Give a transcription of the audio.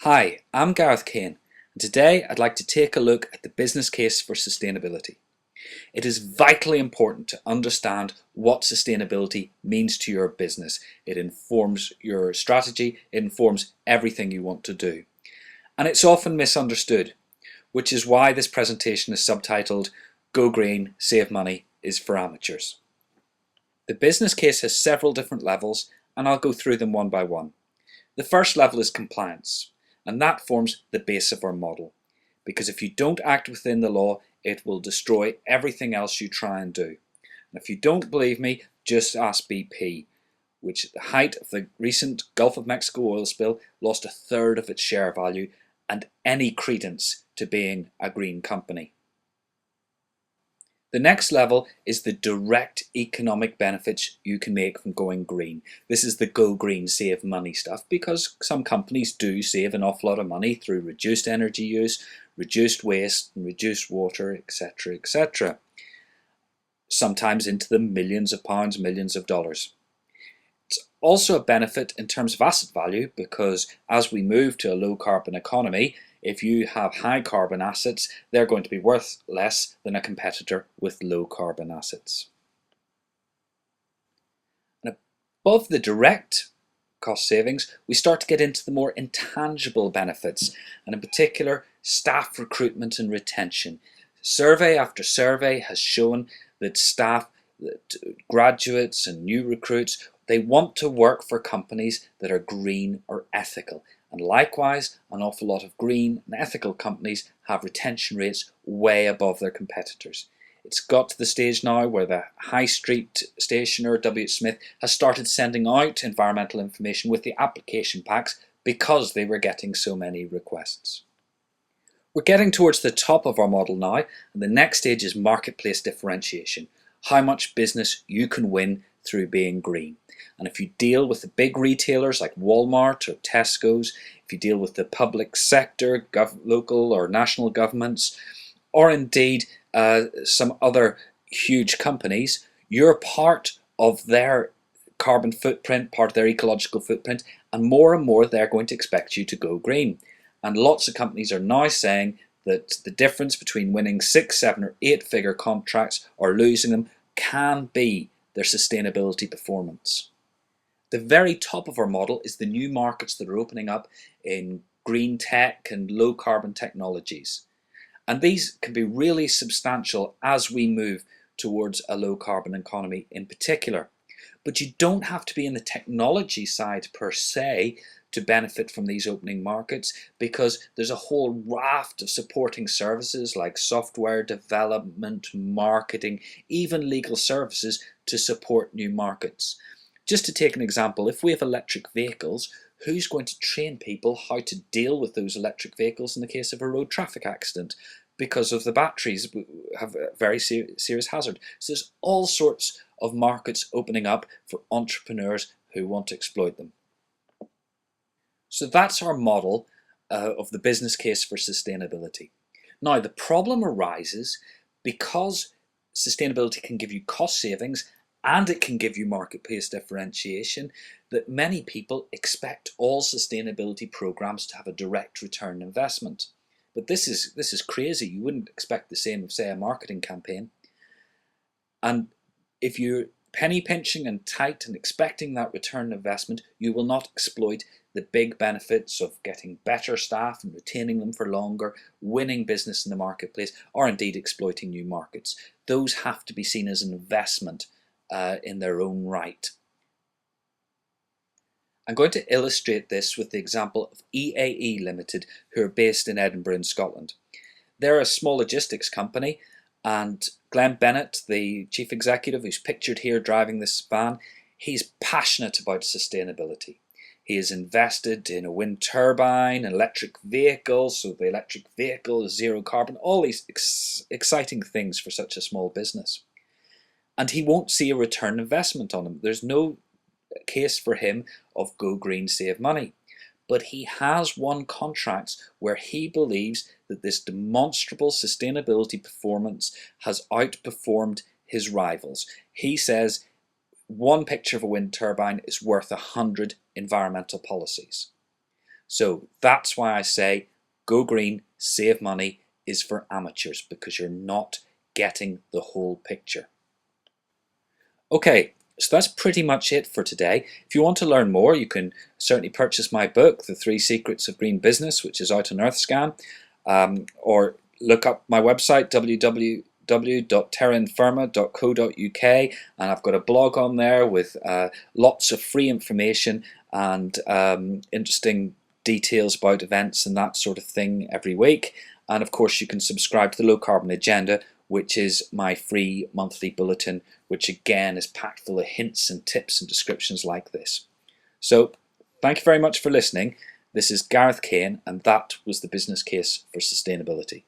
Hi, I'm Gareth Kane, and today I'd like to take a look at the business case for sustainability. It is vitally important to understand what sustainability means to your business. It informs your strategy, it informs everything you want to do. And it's often misunderstood, which is why this presentation is subtitled Go Green, Save Money is for Amateurs. The business case has several different levels, and I'll go through them one by one. The first level is compliance, and that forms the base of our model. Because if you don't act within the law, it will destroy everything else you try and do. And if you don't believe me, just ask BP, which at the height of the recent Gulf of Mexico oil spill lost a third of its share value and any credence to being a green company. The next level is the direct economic benefits you can make from going green. This is the go green, save money stuff, because some companies do save an awful lot of money through reduced energy use, reduced waste, and reduced water, etc., etc. Sometimes into the millions of pounds, millions of dollars. It's also a benefit in terms of asset value, because as we move to a low carbon economy, if you have high carbon assets, they're going to be worth less than a competitor with low carbon assets. And above the direct cost savings, we start to get into the more intangible benefits, and in particular, staff recruitment and retention. Survey after survey has shown that staff, that graduates and new recruits, they want to work for companies that are green or ethical. And likewise, an awful lot of green and ethical companies have retention rates way above their competitors. It's got to the stage now where the high street stationer W. Smith has started sending out environmental information with the application packs because they were getting so many requests. We're getting towards the top of our model now, and the next stage is marketplace differentiation. How much business you can win through being green. And if you deal with the big retailers like Walmart or Tesco's, if you deal with the public sector, local or national governments, or indeed some other huge companies, you're part of their carbon footprint, part of their ecological footprint, and more they're going to expect you to go green. And lots of companies are now saying that the difference between winning 6, 7 or 8 figure contracts or losing them can be their sustainability performance. The very top of our model is the new markets that are opening up in green tech and low carbon technologies. And these can be really substantial as we move towards a low carbon economy in particular. But you don't have to be in the technology side per se to benefit from these opening markets, because there's a whole raft of supporting services like software development, marketing, even legal services to support new markets. Just to take an example, if we have electric vehicles, who's going to train people how to deal with those electric vehicles in the case of a road traffic accident? Because of the batteries have a very serious hazard. So there's all sorts of markets opening up for entrepreneurs who want to exploit them. So that's our model of the business case for sustainability. Now the problem arises because sustainability can give you cost savings and it can give you marketplace differentiation, that many people expect all sustainability programs to have a direct return investment. But this is crazy. You wouldn't expect the same of, say, a marketing campaign. And if you're penny pinching and tight and expecting that return investment, you will not exploit the big benefits of getting better staff and retaining them for longer, winning business in the marketplace, or indeed exploiting new markets. Those have to be seen as an investment in their own right. I'm going to illustrate this with the example of EAE Limited, who are based in Edinburgh in Scotland. They're a small logistics company, and Glenn Bennett, the chief executive who's pictured here driving this van, he's passionate about sustainability. He has invested in a wind turbine, an electric vehicle, so the electric vehicle is zero carbon, all these exciting things for such a small business. And he won't see a return investment on him. There's no case for him of go green, save money. But he has won contracts where he believes that this demonstrable sustainability performance has outperformed his rivals. He says one picture of a wind turbine is worth 100 environmental policies. So that's why I say go green, save money is for amateurs, because you're not getting the whole picture. Okay, so that's pretty much it for today. If you want to learn more, you can certainly purchase my book, The 3 Secrets of Green Business, which is out on Earthscan, or look up my website, www.terrainfirma.co.uk, and I've got a blog on there with lots of free information and interesting details about events and that sort of thing every week. And of course, you can subscribe to the Low Carbon Agenda, which is my free monthly bulletin, which again is packed full of hints and tips and descriptions like this. So thank you very much for listening. This is Gareth Kane, and that was the business case for sustainability.